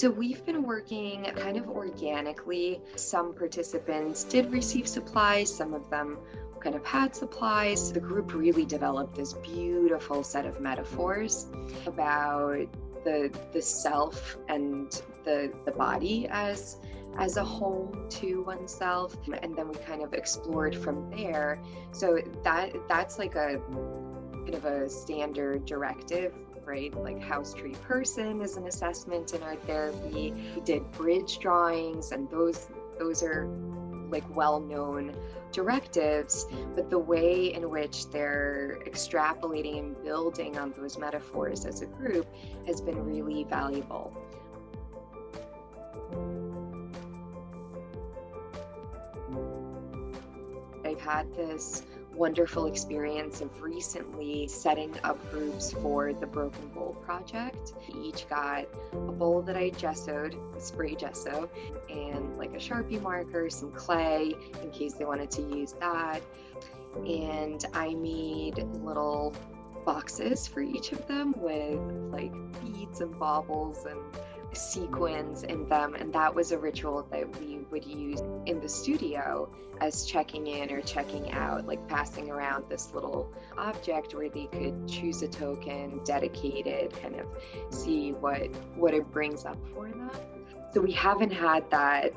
So we've been working kind of organically. Some participants did receive supplies, some of them kind of had supplies. The group really developed this beautiful set of metaphors about the self and the body as a home to oneself, and then we kind of explored from there. So that's like a kind of a standard directive, right? Like house tree person is an assessment in art therapy. We did bridge drawings, and those are like well-known directives, but the way in which they're extrapolating and building on those metaphors as a group has been really valuable. I've had this wonderful experience of recently setting up groups for the Broken Bowl project. We each got a bowl that I gessoed, spray gesso, and like a Sharpie marker, some clay in case they wanted to use that. And I made little boxes for each of them with like beads and baubles and sequins in them, and that was a ritual that we would use in the studio as checking in or checking out, like passing around this little object where they could choose a token, dedicate it, kind of see what it brings up for them. So we haven't had that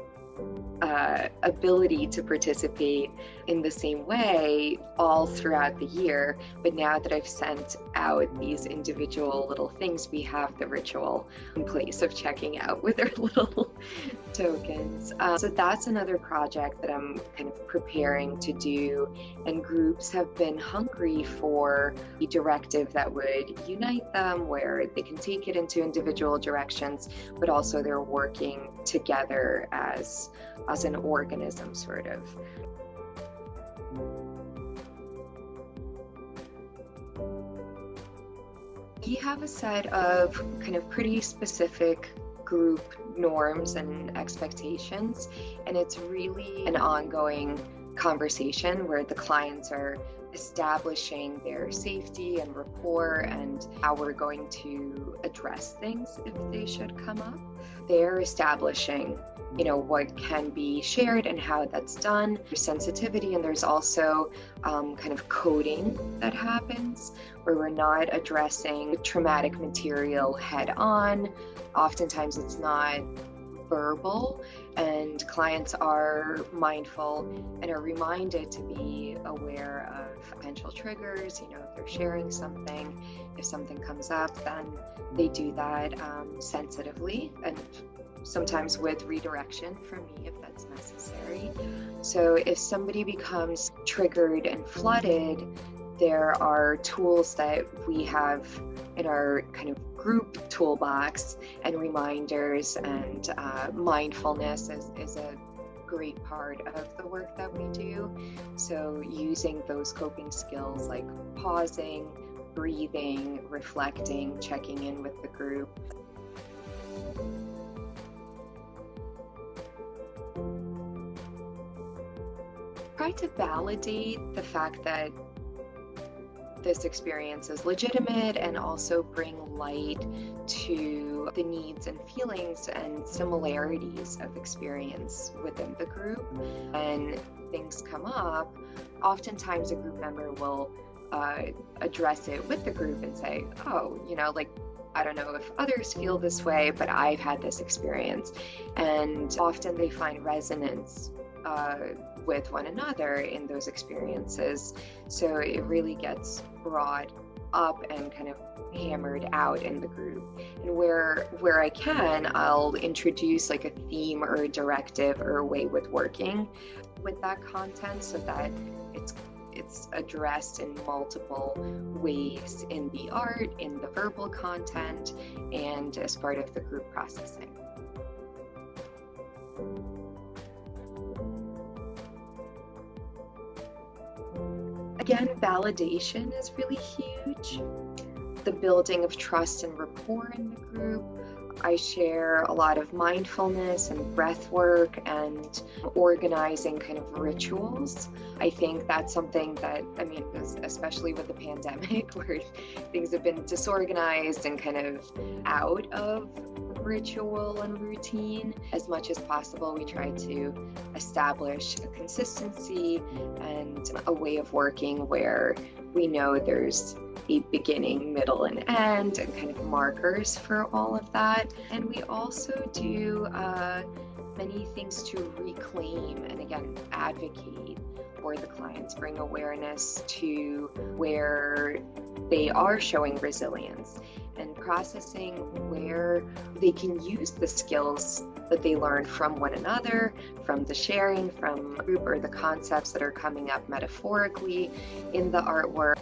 ability to participate in the same way all throughout the year, but now that I've sent out these individual little things, we have the ritual in place of checking out with our little tokens. So that's another project that I'm kind of preparing to do, and groups have been hungry for a directive that would unite them, where they can take it into individual directions, but also they're working together as an organism, sort of. We have a set of kind of pretty specific group norms and expectations, and it's really an ongoing conversation where the clients are establishing their safety and rapport and how we're going to address things if they should come up. They're establishing, what can be shared and how that's done. There's sensitivity, and there's also kind of coding that happens where we're not addressing traumatic material head on. Oftentimes it's not verbal, and clients are mindful and are reminded to be aware of potential triggers. If they're sharing something, if something comes up, then they do that sensitively, and sometimes with redirection from me if that's necessary. So if somebody becomes triggered and flooded, there are tools that we have in our kind of group toolbox, and reminders, and mindfulness is a great part of the work that we do. So using those coping skills like pausing, breathing, reflecting, checking in with the group. Try to validate the fact that this experience is legitimate, and also bring light to the needs and feelings and similarities of experience within the group. When things come up, oftentimes a group member will address it with the group and say, I don't know if others feel this way, but I've had this experience. And often they find resonance with one another in those experiences. So it really gets brought up and kind of hammered out in the group. And where I can, I'll introduce like a theme or a directive or a way with working with that content, so that it's addressed in multiple ways in the art, in the verbal content, and as part of the group processing. Again, validation is really huge. The building of trust and rapport in the group. I share a lot of mindfulness and breath work and organizing kind of rituals. I think that's something that, especially with the pandemic where things have been disorganized and kind of out of ritual and routine. As much as possible, we try to establish a consistency and a way of working where we know there's a beginning, middle, and end, and kind of markers for all of that. And we also do many things to reclaim and, again, advocate for the clients, bring awareness to where they are showing resilience and processing where they can use the skills that they learn from one another, from the sharing, from group, or the concepts that are coming up metaphorically in the artwork.